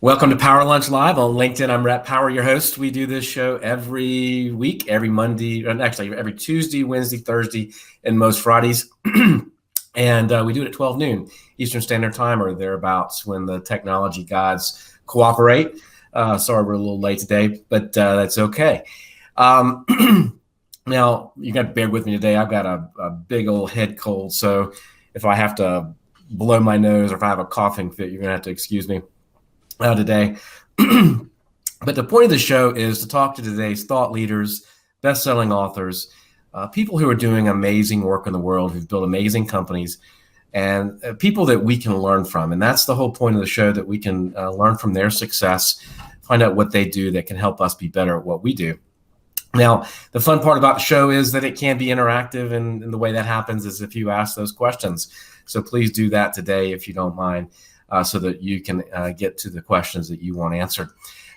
Welcome to Power Lunch Live on LinkedIn. I'm Rhett Power, your host. We do this show every week, every Monday, and actually every Tuesday, Wednesday, Thursday, and most Fridays. And we do it at 12 noon Eastern Standard Time or thereabouts when the technology gods cooperate. Sorry, we're a little late today, but that's okay. Now, you got to bear with me today. I've got a big old head cold, so if I have to blow my nose or if I have a coughing fit, you're going to have to excuse me today. But the point of the show is to talk to today's thought leaders, best-selling authors, people who are doing amazing work in the world, who've built amazing companies, and people that we can learn from. And that's the whole point of the show, that we can learn from their success, find out what they do that can help us be better at what we do. Now, the fun part about the show is that it can be interactive, and the way that happens is if you ask those questions. So please do that today if you don't mind. So that you can get to the questions that you want answered.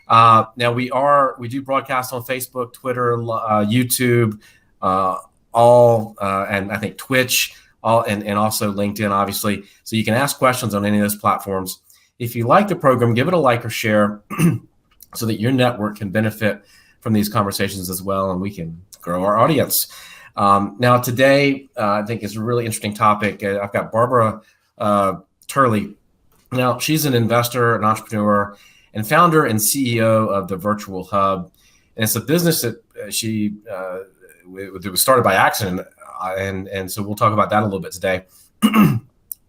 Now we do broadcast on Facebook, Twitter, YouTube, and I think Twitch, and also LinkedIn, obviously. So you can ask questions on any of those platforms. If you like the program, give it a like or share, so that your network can benefit from these conversations as well, and we can grow our audience. Now today, I think is a really interesting topic. I've got Barbara Turley. Now, she's an investor, an entrepreneur, and founder and CEO of the Virtual Hub. And it's a business that it was started by accident. And so we'll talk about that a little bit today. But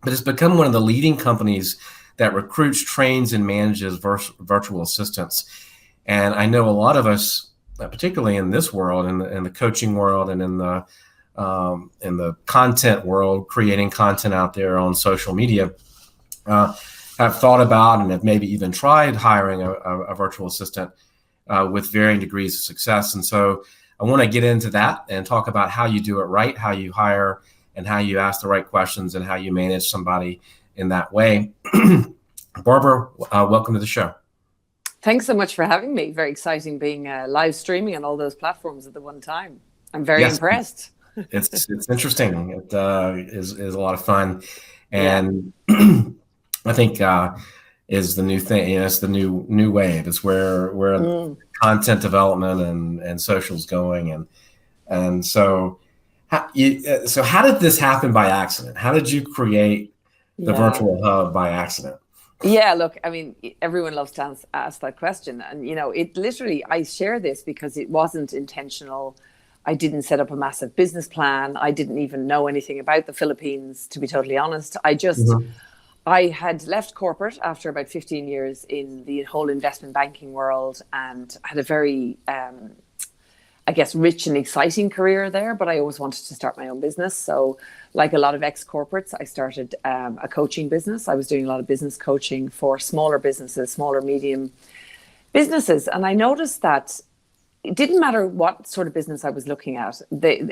it's become one of the leading companies that recruits, trains, and manages virtual assistants. And I know a lot of us, particularly in this world, in the coaching world and in the content world, creating content out there on social media, have thought about and have maybe even tried hiring a virtual assistant with varying degrees of success. And so I want to get into that and talk about how you do it right, how you hire, and how you ask the right questions, and how you manage somebody in that way. Barbara, welcome to the show. Thanks so much for having me. Very exciting being live streaming on all those platforms at the one time. I'm very impressed. It's interesting. It is a lot of fun. And I think is the new thing. It's the new wave. It's where content development and social's going. And so how did this happen by accident? How did you create the Virtual Hub by accident? Yeah, look, I mean, everyone loves to ask that question. And, it literally, I share this because it wasn't intentional. I didn't set up a massive business plan. I didn't even know anything about the Philippines, to be totally honest. I had left corporate after about 15 years in the whole investment banking world, and had a very, rich and exciting career there, but I always wanted to start my own business. So like a lot of ex-corporates, I started a coaching business. I was doing a lot of business coaching for smaller businesses, smaller, medium businesses. And I noticed that it didn't matter what sort of business I was looking at.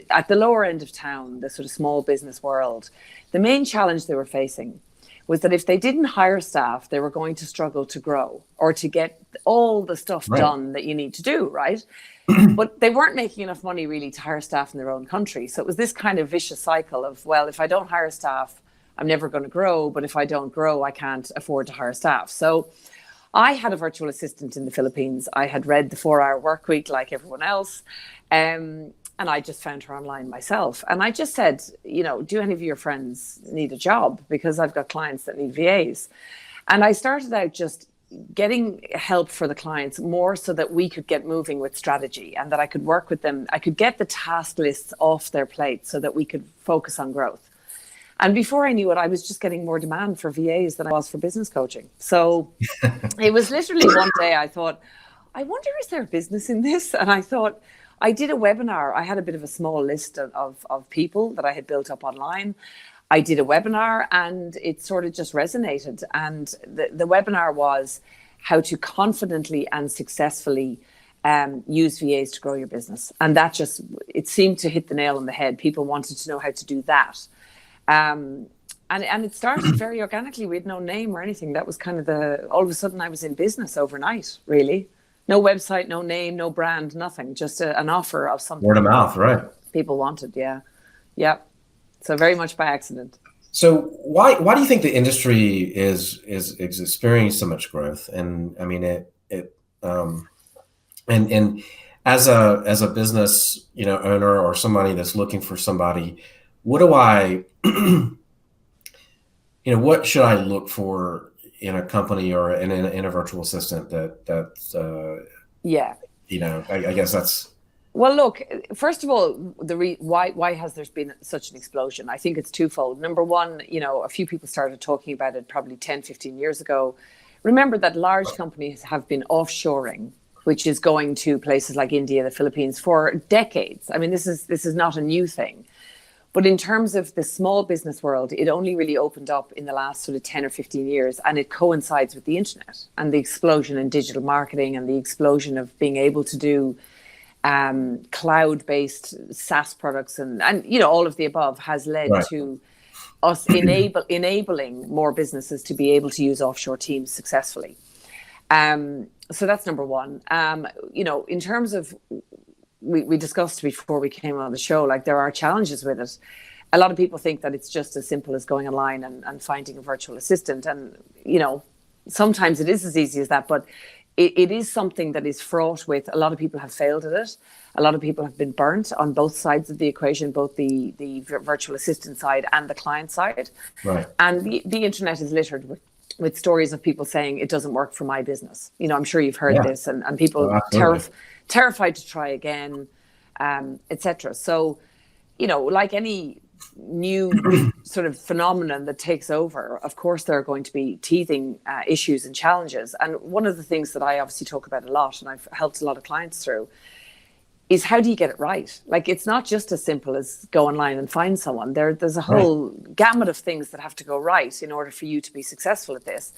At the lower end of town, the sort of small business world, the main challenge they were facing was that if they didn't hire staff, they were going to struggle to grow or to get all the stuff done that you need to do, right? But they weren't making enough money really to hire staff in their own country. So it was this kind of vicious cycle of, well, if I don't hire staff, I'm never going to grow. But if I don't grow, I can't afford to hire staff. So I had a virtual assistant in the Philippines. I had read the 4-Hour Workweek like everyone else. And I just found her online myself. And I just said, do any of your friends need a job? Because I've got clients that need VAs. And I started out just getting help for the clients more so that we could get moving with strategy, and that I could work with them. I could get the task lists off their plate so that we could focus on growth. And before I knew it, I was just getting more demand for VAs than I was for business coaching. So it was literally one day I thought, I wonder, is there a business in this? And I thought, I did a webinar. I had a bit of a small list of people that I had built up online. I did a webinar and it sort of just resonated. And the webinar was how to confidently and successfully use VAs to grow your business. And that it seemed to hit the nail on the head. People wanted to know how to do that. And it started very organically. We had no name or anything. That was kind of all of a sudden I was in business overnight, really. No website, no name, no brand, nothing. Just an offer of something. Word of mouth, right? People wanted, yeah. So very much by accident. So why do you think the industry is experiencing so much growth? And I mean um, and as a business, owner or somebody that's looking for somebody, what do I what should I look for in a company or in a virtual assistant Yeah. I guess that's Well, look, first of all, why has there been such an explosion? I think it's twofold. Number one, a few people started talking about it probably 10, 15 years ago. Remember that large companies have been offshoring, which is going to places like India, the Philippines for decades. I mean, this is not a new thing. But in terms of the small business world, it only really opened up in the last sort of 10 or 15 years. And it coincides with the internet and the explosion in digital marketing and the explosion of being able to do cloud-based SaaS products and all of the above has led right. to us enabling more businesses to be able to use offshore teams successfully. So that's number one. In terms of we discussed before we came on the show, like there are challenges with it. A lot of people think that it's just as simple as going online and finding a virtual assistant, and sometimes it is as easy as that, but it is something that is fraught with. A lot of people have failed at it. A lot of people have been burnt on both sides of the equation, both the virtual assistant side and the client side. Right. And the internet is littered with stories of people saying it doesn't work for my business. I'm sure you've heard this, and people terrified to try again, etc. So, like any new sort of phenomenon that takes over, of course there are going to be teething issues and challenges. And one of the things that I obviously talk about a lot, and I've helped a lot of clients through, is how do you get it right? Like, it's not just as simple as go online and find someone. There's a whole gamut of things that have to go right in order for you to be successful at this.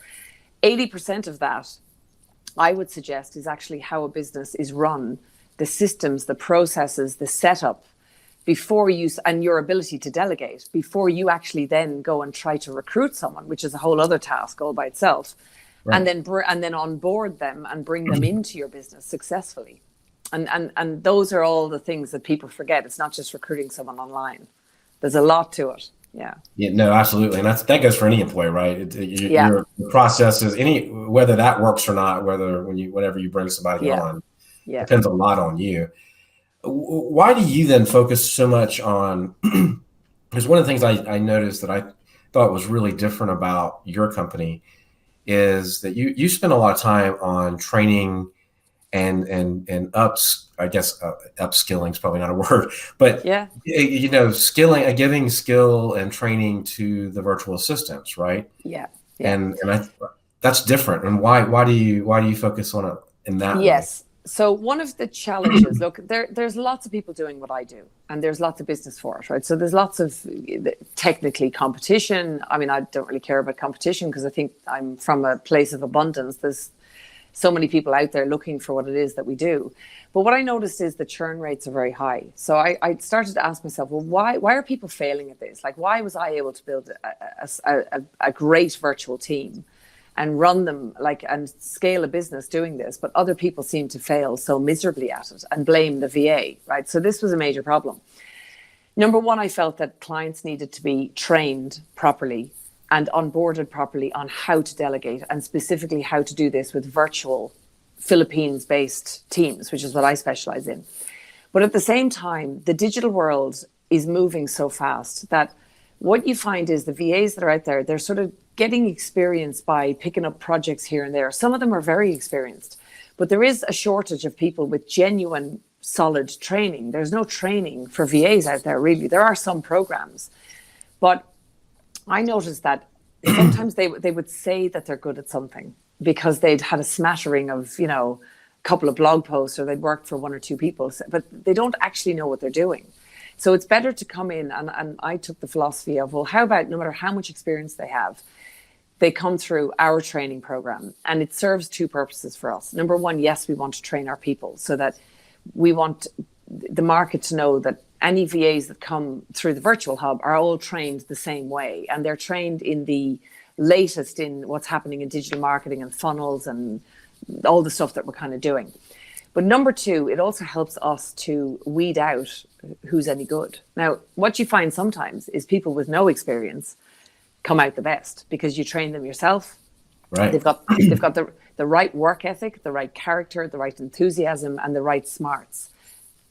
80% of that, I would suggest, is actually how a business is run, the systems, the processes, the setup, before you, and your ability to delegate, before you actually then go and try to recruit someone, which is a whole other task all by itself, and then onboard them and bring them into your business successfully. And those are all the things that people forget. It's not just recruiting someone online. There's a lot to it. Yeah. Yeah, no, absolutely. And that goes for any employee, right? Your process is whether that works or not, whenever you bring somebody on, depends a lot on you. Why do you then focus so much on, because one of the things I noticed that I thought was really different about your company is that you spend a lot of time on training and upskilling is probably not a word, but skilling, giving skill and training to the virtual assistants, right? Yeah. And that's different. And why do you focus on it in that way? Yes. So one of the challenges, look, there's lots of people doing what I do, and there's lots of business for it, right? So there's lots of technically competition. I mean, I don't really care about competition because I think I'm from a place of abundance. There's so many people out there looking for what it is that we do. But what I noticed is the churn rates are very high. So I started to ask myself, well, why are people failing at this? Like, why was I able to build a great virtual team and run them and scale a business doing this, but other people seem to fail so miserably at it and blame the VA, right? So this was a major problem. Number one, I felt that clients needed to be trained properly and onboarded properly on how to delegate, and specifically how to do this with virtual Philippines-based teams, which is what I specialize in. But at the same time, the digital world is moving so fast that what you find is the VAs that are out there, they're sort of getting experience by picking up projects here and there. Some of them are very experienced, but there is a shortage of people with genuine, solid training. There's no training for VAs out there, really. There are some programs, but I noticed that sometimes they would say that they're good at something because they'd had a smattering of, a couple of blog posts, or they'd worked for one or two people, but they don't actually know what they're doing. So it's better to come in, and I took the philosophy of, well, how about no matter how much experience they have, they come through our training program, and it serves two purposes for us. Number one, yes, we want to train our people so that we want the market to know that any VAs that come through the virtual hub are all trained the same way, and they're trained in the latest in what's happening in digital marketing and funnels and all the stuff that we're kind of doing. But number two, it also helps us to weed out who's any good. Now, what you find sometimes is people with no experience come out the best because you train them yourself. Right. They've got the right work ethic, the right character, the right enthusiasm, and the right smarts.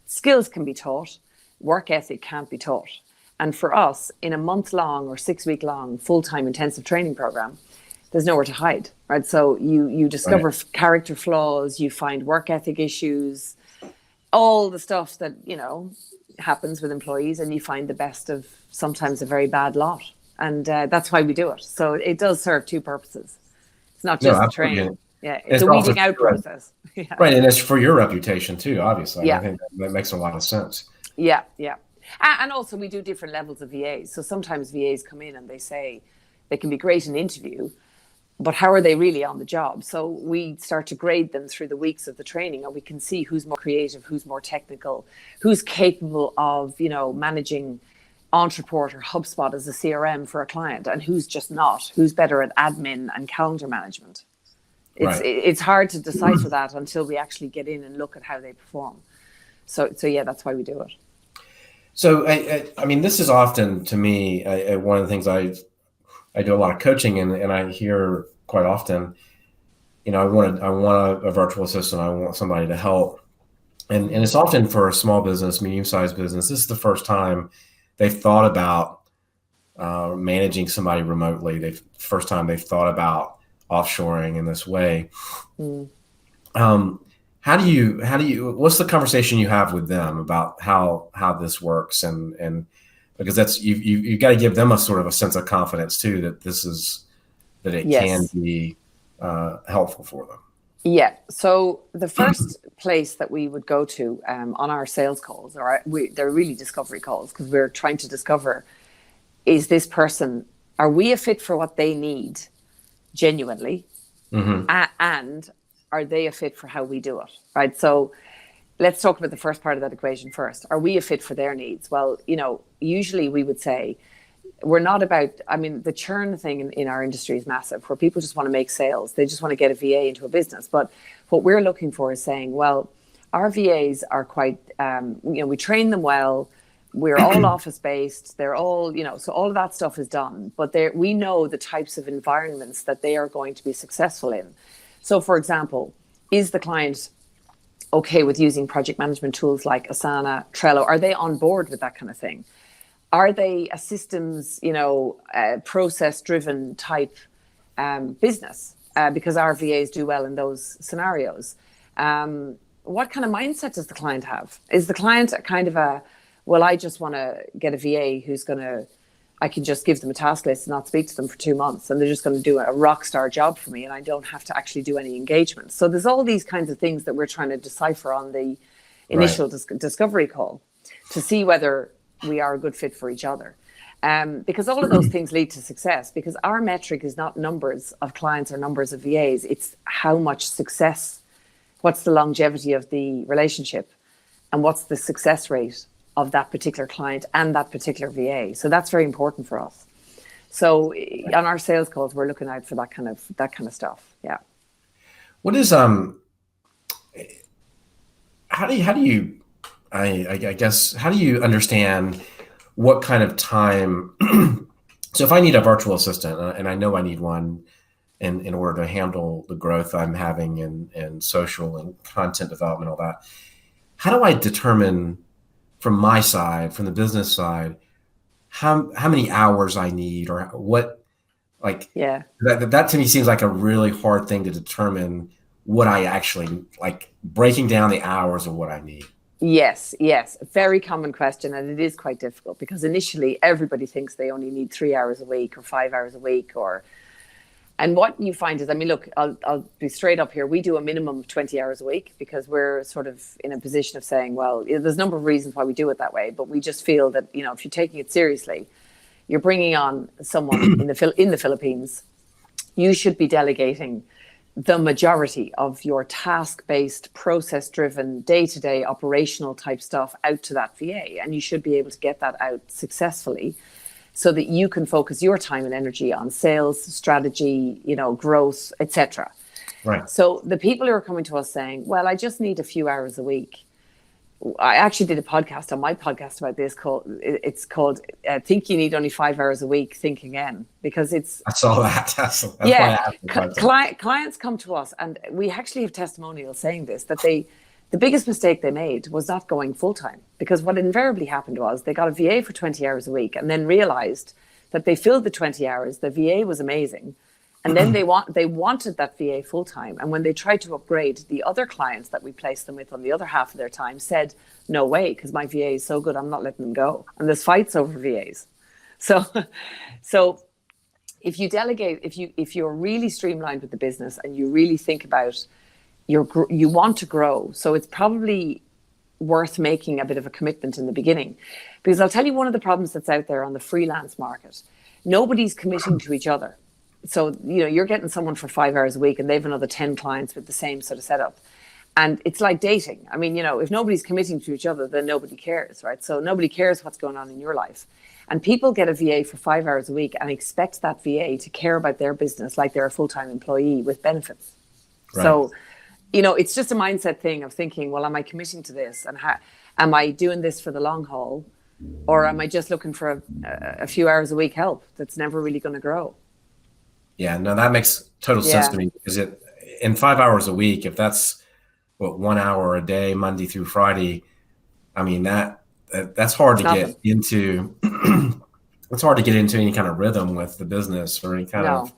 Skills can be taught. Work ethic can't be taught. And for us, in a month-long or 6-week-long full-time intensive training program, there's nowhere to hide, right? So you discover character flaws, you find work ethic issues, all the stuff that, happens with employees, and you find the best of sometimes a very bad lot. And that's why we do it. So it does serve two purposes. It's not just the training. Yeah, it's a weeding out process. Yeah. Right, and it's for your reputation too, obviously. Yeah. I think that makes a lot of sense. Yeah. And also we do different levels of VAs. So sometimes VAs come in and they say they can be great in interview, but how are they really on the job? So we start to grade them through the weeks of the training, and we can see who's more creative, who's more technical, who's capable of, managing Entreport or HubSpot as a CRM for a client, and who's just not, who's better at admin and calendar management. It's hard to decipher that until we actually get in and look at how they perform. So yeah, that's why we do it. So, I mean, this is often, to me, one of the things I do a lot of coaching, and I hear quite often, I want a virtual assistant. I want somebody to help. And it's often for a small business, medium-sized business. This is the first time they've thought about managing somebody remotely. First time they've thought about offshoring in this way. How do you, what's the conversation you have with them about how this works? And because that's, you got to give them a sort of a sense of confidence too, that it can be helpful for them. Yeah. So the first place that we would go to on our sales calls, they're really discovery calls, because we're trying to discover, is this person, are we a fit for what they need genuinely? And are they a fit for how we do it? Right. So let's talk about the first part of that equation first. Are we a fit for their needs? Well, usually we would say, we're not about, the churn thing in our industry is massive, where people just want to make sales. They just want to get a VA into a business. But what we're looking for is saying, well, our VAs are quite, we train them well. We're all office based. They're all, so all of that stuff is done. But we know the types of environments that they are going to be successful in. So, for example, is the client okay with using project management tools like Asana, Trello? Are they on board with that kind of thing? Are they a systems, process-driven type business? Because our VAs do well in those scenarios. What kind of mindset does the client have? Is the client a kind of I just want to get a VA I can just give them a task list and not speak to them for 2 months, and they're just going to do a rock star job for me, and I don't have to actually do any engagement. So there's all these kinds of things that we're trying to decipher on the initial discovery call to see whether we are a good fit for each other. Because all of those things lead to success, because our metric is not numbers of clients or numbers of VAs. It's how much success, what's the longevity of the relationship, and what's the success rate of that particular client and that particular VA. So that's very important for us. So on our sales calls, we're looking out for that kind of stuff. Yeah. What is, how do you understand what kind of time? So if I need a virtual assistant, and I know I need one in order to handle the growth I'm having in social and content development, all that, how do I determine from my side, from the business side, how many hours I need, or what, that to me seems like a really hard thing to determine, what I actually, breaking down the hours of what I need. Yes. Very common question. And it is quite difficult, because initially everybody thinks they only need 3 hours a week or 5 hours a week, and what you find is, look, I'll be straight up here. We do a minimum of 20 hours a week, because we're sort of in a position of saying, well, there's a number of reasons why we do it that way. But we just feel that, if you're taking it seriously, you're bringing on someone in the Philippines, you should be delegating the majority of your task-based, process-driven, day-to-day operational type stuff out to that VA. And you should be able to get that out successfully, so that you can focus your time and energy on sales, strategy, growth, etc. Right. So the people who are coming to us saying, well, I just need a few hours a week, I actually did a podcast on my podcast about this it's called Think You Need Only 5 Hours a Week, Think Again, because I saw that. That's why I yeah, asked about that. clients come to us, and we actually have testimonials saying this, that the biggest mistake they made was not going full time, because what invariably happened was they got a VA for 20 hours a week and then realized that they filled the 20 hours, the VA was amazing, and then they wanted that VA full time. And when they tried to upgrade, the other clients that we placed them with on the other half of their time said, "No way, because my VA is so good, I'm not letting them go." And there's fights over VAs. So, so if you delegate, if you're really streamlined with the business and you really think about you want to grow, so it's probably worth making a bit of a commitment in the beginning, because I'll tell you one of the problems that's out there on the freelance market. Nobody's committing to each other. So, you're getting someone for 5 hours a week and they have another 10 clients with the same sort of setup. And it's like dating. I mean, if nobody's committing to each other, then nobody cares, right? So nobody cares what's going on in your life. And people get a VA for 5 hours a week and expect that VA to care about their business like they're a full-time employee with benefits. Right. So, it's just a mindset thing of thinking, well, am I committing to this? And am I doing this for the long haul? Or am I just looking for a few hours a week help that's never really going to grow? Yeah, no, that makes total sense to me, because in 5 hours a week, if that's 1 hour a day, Monday through Friday, I mean, that's hard to get into. It's hard to get into any kind of rhythm with the business or any kind of.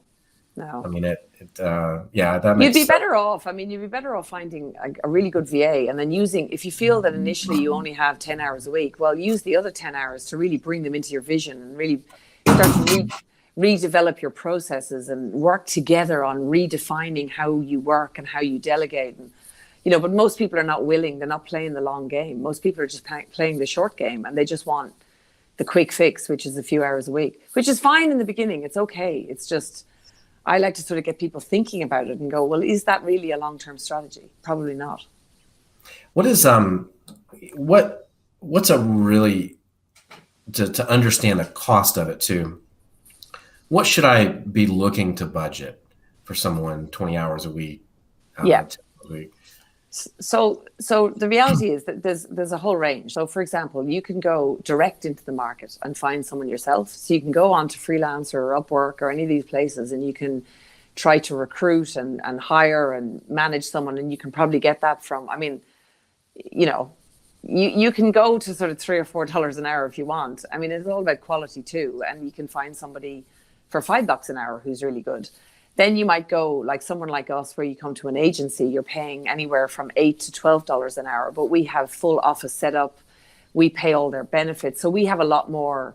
No. I mean, that makes. You'd be better off. I mean, you'd be better off finding a really good VA, and then if you feel that initially you only have 10 hours a week, well, use the other 10 hours to really bring them into your vision and really start to redevelop your processes and work together on redefining how you work and how you delegate. And, but most people are not willing. They're not playing the long game. Most people are just playing the short game, and they just want the quick fix, which is a few hours a week, which is fine in the beginning. It's okay. It's just, I like to sort of get people thinking about it and go, well, is that really a long-term strategy? Probably not. What is, what's a really, to understand the cost of it too, what should I be looking to budget for someone 20 hours a week? A week? So the reality is that there's a whole range. So for example, you can go direct into the market and find someone yourself. So you can go on to Freelancer or Upwork or any of these places, and you can try to recruit and hire and manage someone, and you can probably get that from, I mean, you can go to sort of $3 or $4 an hour if you want. I mean, it's all about quality too, and you can find somebody for $5 an hour who's really good. Then you might go like someone like us, where you come to an agency, you're paying anywhere from $8 to $12 an hour, but we have full office set up. We pay all their benefits. So we have a lot more,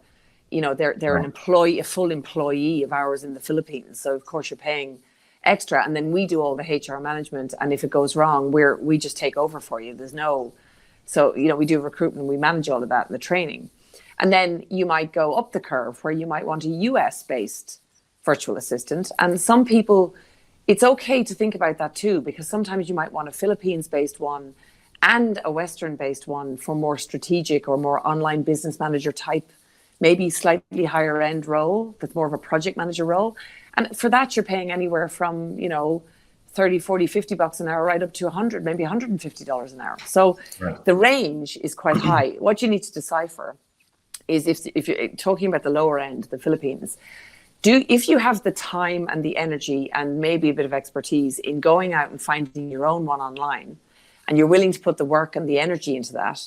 they're an employee, a full employee of ours in the Philippines. So of course you're paying extra, and then we do all the HR management. And if it goes wrong, we just take over for you. We do recruitment, we manage all of that and the training. And then you might go up the curve where you might want a US based virtual assistant. And some people, it's okay to think about that too, because sometimes you might want a Philippines based one and a Western based one for more strategic or more online business manager type, maybe slightly higher end role that's more of a project manager role. And for that, you're paying anywhere from, $30, $40, $50 an hour, right up to $100, maybe $150 an hour. So The range is quite high. What you need to decipher is if you're talking about the lower end, the Philippines, if you have the time and the energy and maybe a bit of expertise in going out and finding your own one online, and you're willing to put the work and the energy into that,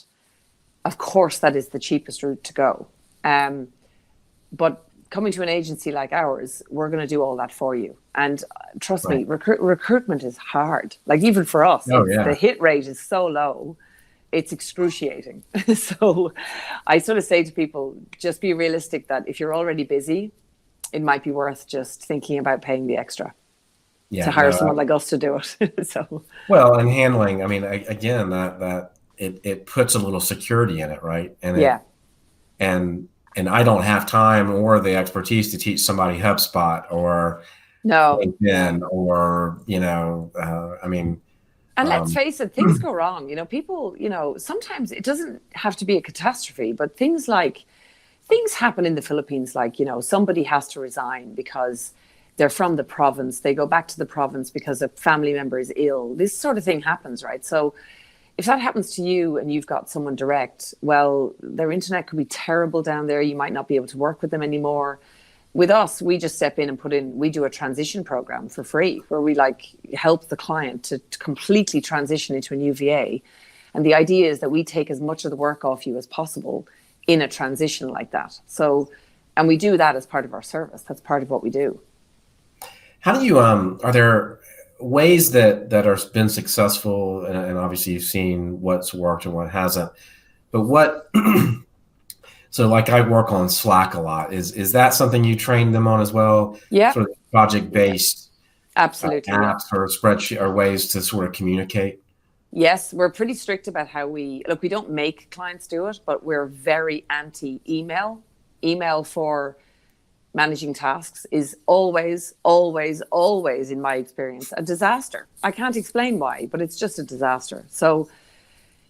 of course, that is the cheapest route to go. But coming to an agency like ours, we're going to do all that for you. And trust me, recruitment is hard. Like even for us, the hit rate is so low, it's excruciating. So I sort of say to people, just be realistic that if you're already busy, it might be worth just thinking about paying the extra to hire someone like us to do it. Well, and handling, I mean, again, that it puts a little security in it, right? And and I don't have time or the expertise to teach somebody HubSpot or LinkedIn or I mean. And let's face it, things go wrong. People, sometimes it doesn't have to be a catastrophe, but things happen in the Philippines, like, somebody has to resign because they're from the province. They go back to the province because a family member is ill. This sort of thing happens, right? So, if that happens to you and you've got someone direct, well, their internet could be terrible down there. You might not be able to work with them anymore. With us, we just step in and we do a transition program for free where we help the client to completely transition into a new VA. And the idea is that we take as much of the work off you as possible in a transition like that. So, and we do that as part of our service. That's part of what we do. How do you, are there ways that are been successful, and obviously you've seen what's worked and what hasn't, but what, so like I work on Slack a lot. Is that something you train them on as well? Yeah. Sort of project-based absolutely apps or spreadsheet or ways to sort of communicate? Yes, we're pretty strict about how we don't make clients do it, but we're very anti-email. Email for managing tasks is always, always, always, in my experience, a disaster. I can't explain why, but it's just a disaster. So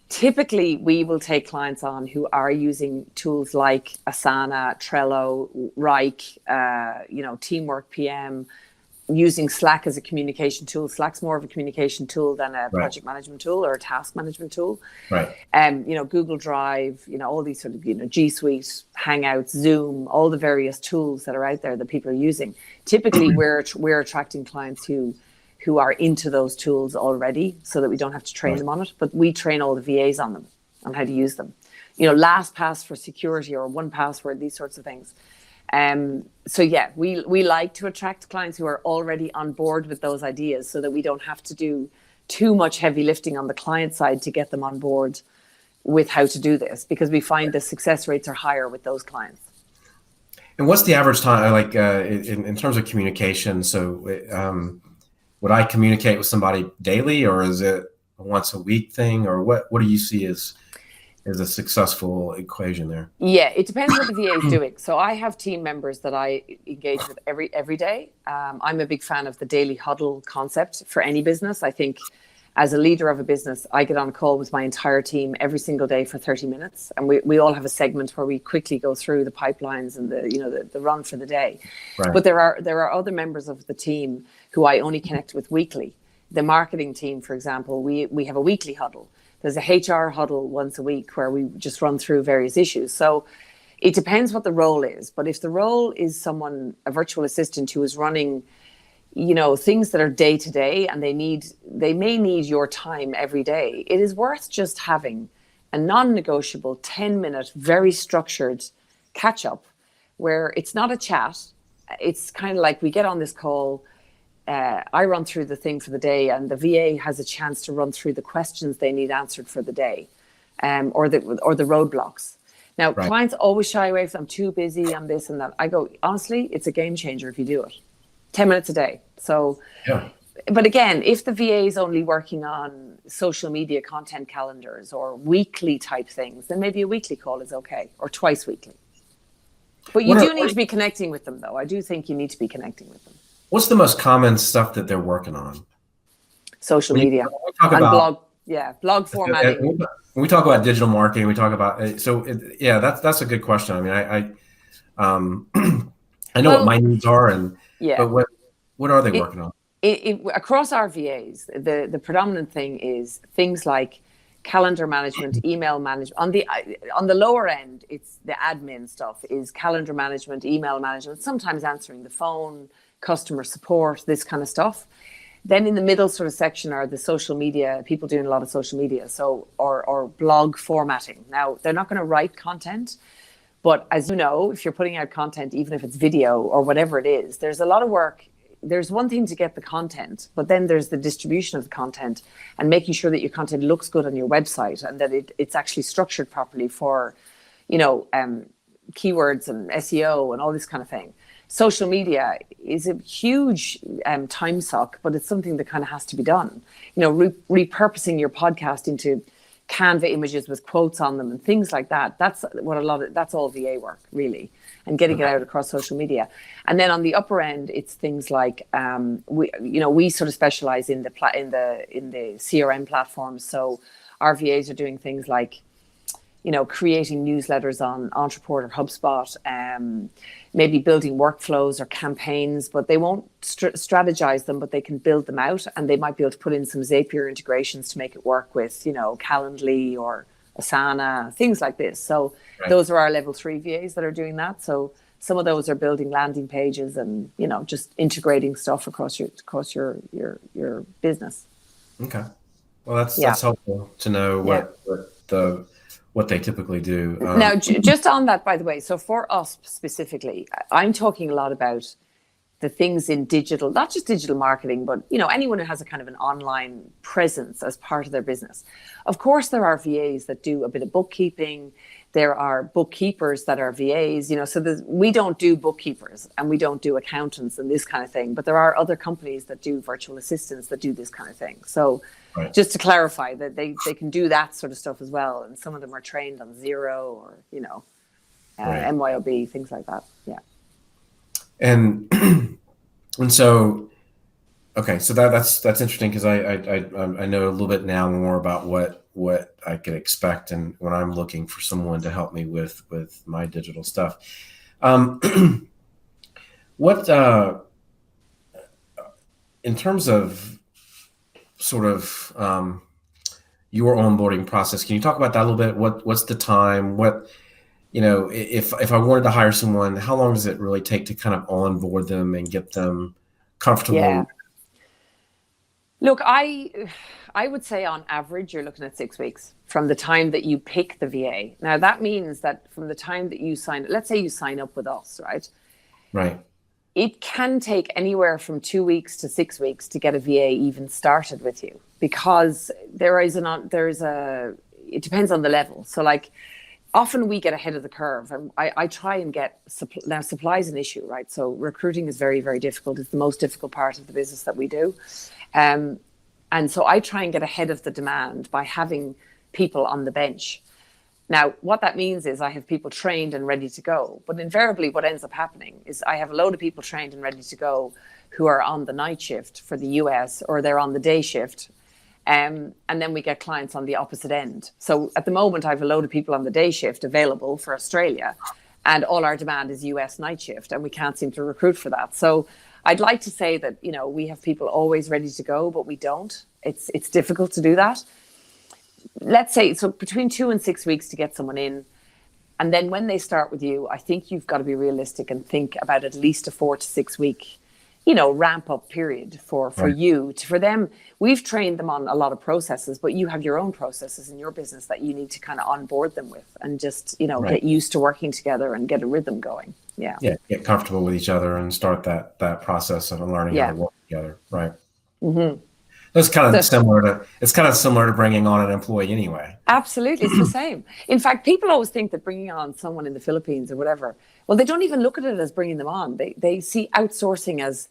typically we will take clients on who are using tools like Asana, Trello, Rike, Teamwork PM, using Slack as a communication tool. Slack's more of a communication tool than a project management tool or a task management tool. Right. Google Drive, all these sort of, G Suite, Hangouts, Zoom, all the various tools that are out there that people are using. Typically, we're attracting clients who are into those tools already, so that we don't have to train them on it. But we train all the VAs on them, on how to use them. LastPass for security or 1Password, these sorts of things. So yeah, we like to attract clients who are already on board with those ideas, so that we don't have to do too much heavy lifting on the client side to get them on board with how to do this, because we find the success rates are higher with those clients. And what's the average time, in terms of communication? So would I communicate with somebody daily, or is it a once a week thing, or what do you see as a successful equation there? Yeah, it depends what the VA is doing. So I have team members that I engage with every day. I'm a big fan of the daily huddle concept for any business. I think as a leader of a business, I get on a call with my entire team every single day for 30 minutes. And we all have a segment where we quickly go through the pipelines and the run for the day. Right. But there are other members of the team who I only connect with weekly. The marketing team, for example, we have a weekly huddle. There's a HR huddle once a week where we just run through various issues. So it depends what the role is. But if the role is a virtual assistant who is running, things that are day to day, and they may need your time every day, it is worth just having a non-negotiable 10-minute, very structured catch up where it's not a chat. It's kind of like we get on this call. I run through the thing for the day, and the VA has a chance to run through the questions they need answered for the day, or the roadblocks. Now, clients always shy away from, I'm too busy, I'm this and that. I go, honestly, it's a game changer if you do it. 10 minutes a day. So, but again, if the VA is only working on social media content calendars or weekly type things, then maybe a weekly call is okay, or twice weekly. But you do need to be connecting with them, though. I do think you need to be connecting with them. What's the most common stuff that they're working on? Social media and blog formatting. When we talk about digital marketing, we talk about that's a good question. I mean, I know what my needs are, but what are they working on? Across our VAs, the predominant thing is things like calendar management, email management. On the lower end, it's the admin stuff, is calendar management, email management, sometimes answering the phone, customer support, this kind of stuff. Then in the middle sort of section are the social media, people doing a lot of social media, so or blog formatting. Now, they're not going to write content, but as you know, if you're putting out content, even if it's video or whatever it is, there's a lot of work. There's one thing to get the content, but then there's the distribution of the content and making sure that your content looks good on your website and that it's actually structured properly for, keywords and SEO and all this kind of thing. Social media is a huge time suck, but it's something that kind of has to be done. Repurposing your podcast into Canva images with quotes on them and things like that. That's all VA work, really, and getting it out across social media. And then on the upper end, it's things like we sort of specialize in the CRM platforms. So our VAs are doing things like creating newsletters on Entreport or HubSpot, maybe building workflows or campaigns, but they won't strategize them, but they can build them out, and they might be able to put in some Zapier integrations to make it work with, Calendly or Asana, things like this. So those are our level 3 VAs that are doing that. So some of those are building landing pages and, just integrating stuff across your business. Okay. Well, that's helpful to know what they typically do. Now, just on that, by the way, so for us specifically, I'm talking a lot about the things in digital, not just digital marketing, but, anyone who has a kind of an online presence as part of their business. Of course, there are VAs that do a bit of bookkeeping. There are bookkeepers that are VAs, so we don't do bookkeepers and we don't do accountants and this kind of thing, but there are other companies that do virtual assistants that do this kind of thing. So just to clarify that they can do that sort of stuff as well. And some of them are trained on Xero or, MYOB, things like that. Yeah. And so, okay, so that's interesting, because I know a little bit now more about what I could expect and when I'm looking for someone to help me with my digital stuff. What in terms of sort of your onboarding process, can you talk about that a little bit? What's the time? If I wanted to hire someone, how long does it really take to kind of onboard them and get them comfortable? Yeah. Look, I would say on average, you're looking at 6 weeks from the time that you pick the VA. Now, that means that from the time that let's say you sign up with us, right? Right. It can take anywhere from 2 weeks to 6 weeks to get a VA even started with you, because it depends on the level. So like, often we get ahead of the curve, and I try and get now supply is an issue, right? So recruiting is very, very difficult. It's the most difficult part of the business that we do. And so I try and get ahead of the demand by having people on the bench. Now, what that means is I have people trained and ready to go. But invariably what ends up happening is I have a load of people trained and ready to go who are on the night shift for the US, or they're on the day shift. And then we get clients on the opposite end. So at the moment, I have a load of people on the day shift available for Australia, and all our demand is US night shift, and we can't seem to recruit for that. So I'd like to say that, we have people always ready to go, but we don't. It's difficult to do that. Let's say, so between 2 and 6 weeks to get someone in. And then when they start with you, I think you've got to be realistic and think about at least a 4 to 6 week, ramp up period for you. For them, we've trained them on a lot of processes, but you have your own processes in your business that you need to kind of onboard them with, and just, get used to working together and get a rhythm going. Yeah. Yeah. Get comfortable with each other and start that process of learning how to work together. Right. Mm-hmm. It's kind of similar to bringing on an employee anyway. Absolutely. It's the same. In fact, people always think that bringing on someone in the Philippines or whatever, well, they don't even look at it as bringing them on. They see outsourcing as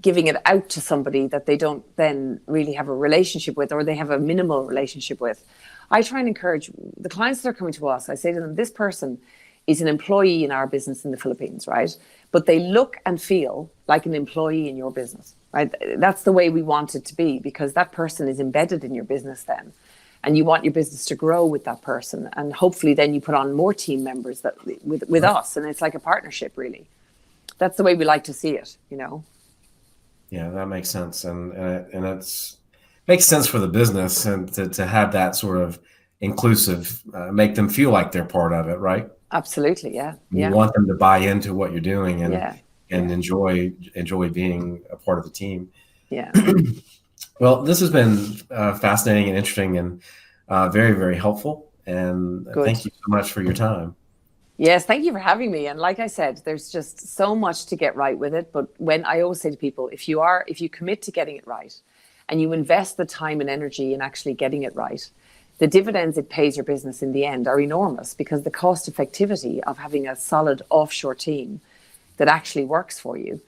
giving it out to somebody that they don't then really have a relationship with, or they have a minimal relationship with. I try and encourage the clients that are coming to us. I say to them, this person is an employee in our business in the Philippines, right? But they look and feel like an employee in your business, right? That's the way we want it to be, because that person is embedded in your business then. And you want your business to grow with that person. And hopefully then you put on more team members with us. And it's like a partnership, really. That's the way we like to see it, Yeah, that makes sense. And it's makes sense for the business, and to have that sort of inclusive, make them feel like they're part of it, right? Absolutely, yeah. You want them to buy into what you're doing and enjoy being a part of the team. Yeah. Well, this has been fascinating and interesting, and very, very helpful. And thank you so much for your time. Yes, thank you for having me. And like I said, there's just so much to get right with it. But when I always say to people, if you commit to getting it right, and you invest the time and energy in actually getting it right, the dividends it pays your business in the end are enormous, because the cost effectivity of having a solid offshore team that actually works for you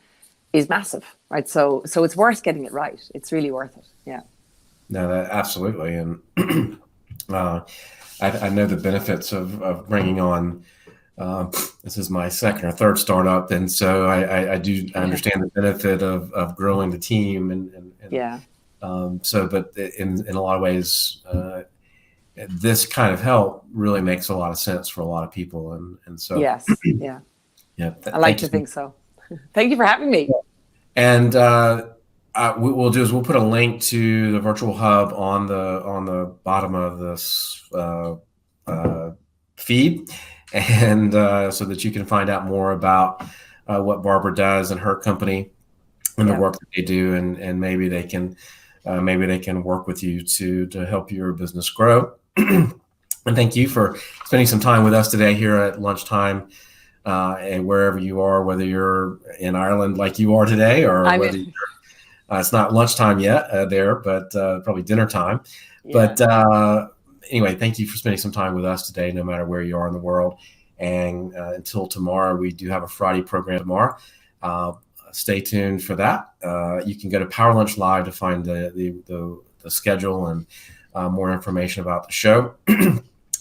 is massive, right? So it's worth getting it right. It's really worth it. Yeah. No, absolutely. And I know the benefits of bringing on, this is my second or third startup. And so I understand the benefit of growing the team and yeah. But in a lot of ways, this kind of help really makes a lot of sense for a lot of people. And so, yes, yeah, yeah, I like to think so. Thank you for having me. And what we'll do is we'll put a link to the virtual hub on the bottom of this feed, and so that you can find out more about what Barbara does and her company and the work that they do, and maybe they can work with you to help your business grow. And thank you for spending some time with us today here at lunchtime, and wherever you are, whether you're in Ireland like you are today, or whether it's not lunchtime yet there, but probably dinner time. Yeah. But anyway, thank you for spending some time with us today, no matter where you are in the world. And until tomorrow, we do have a Friday program tomorrow. Stay tuned for that. You can go to Power Lunch Live to find the schedule and more information about the show.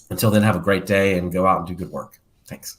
Until then, have a great day and go out and do good work. Thanks.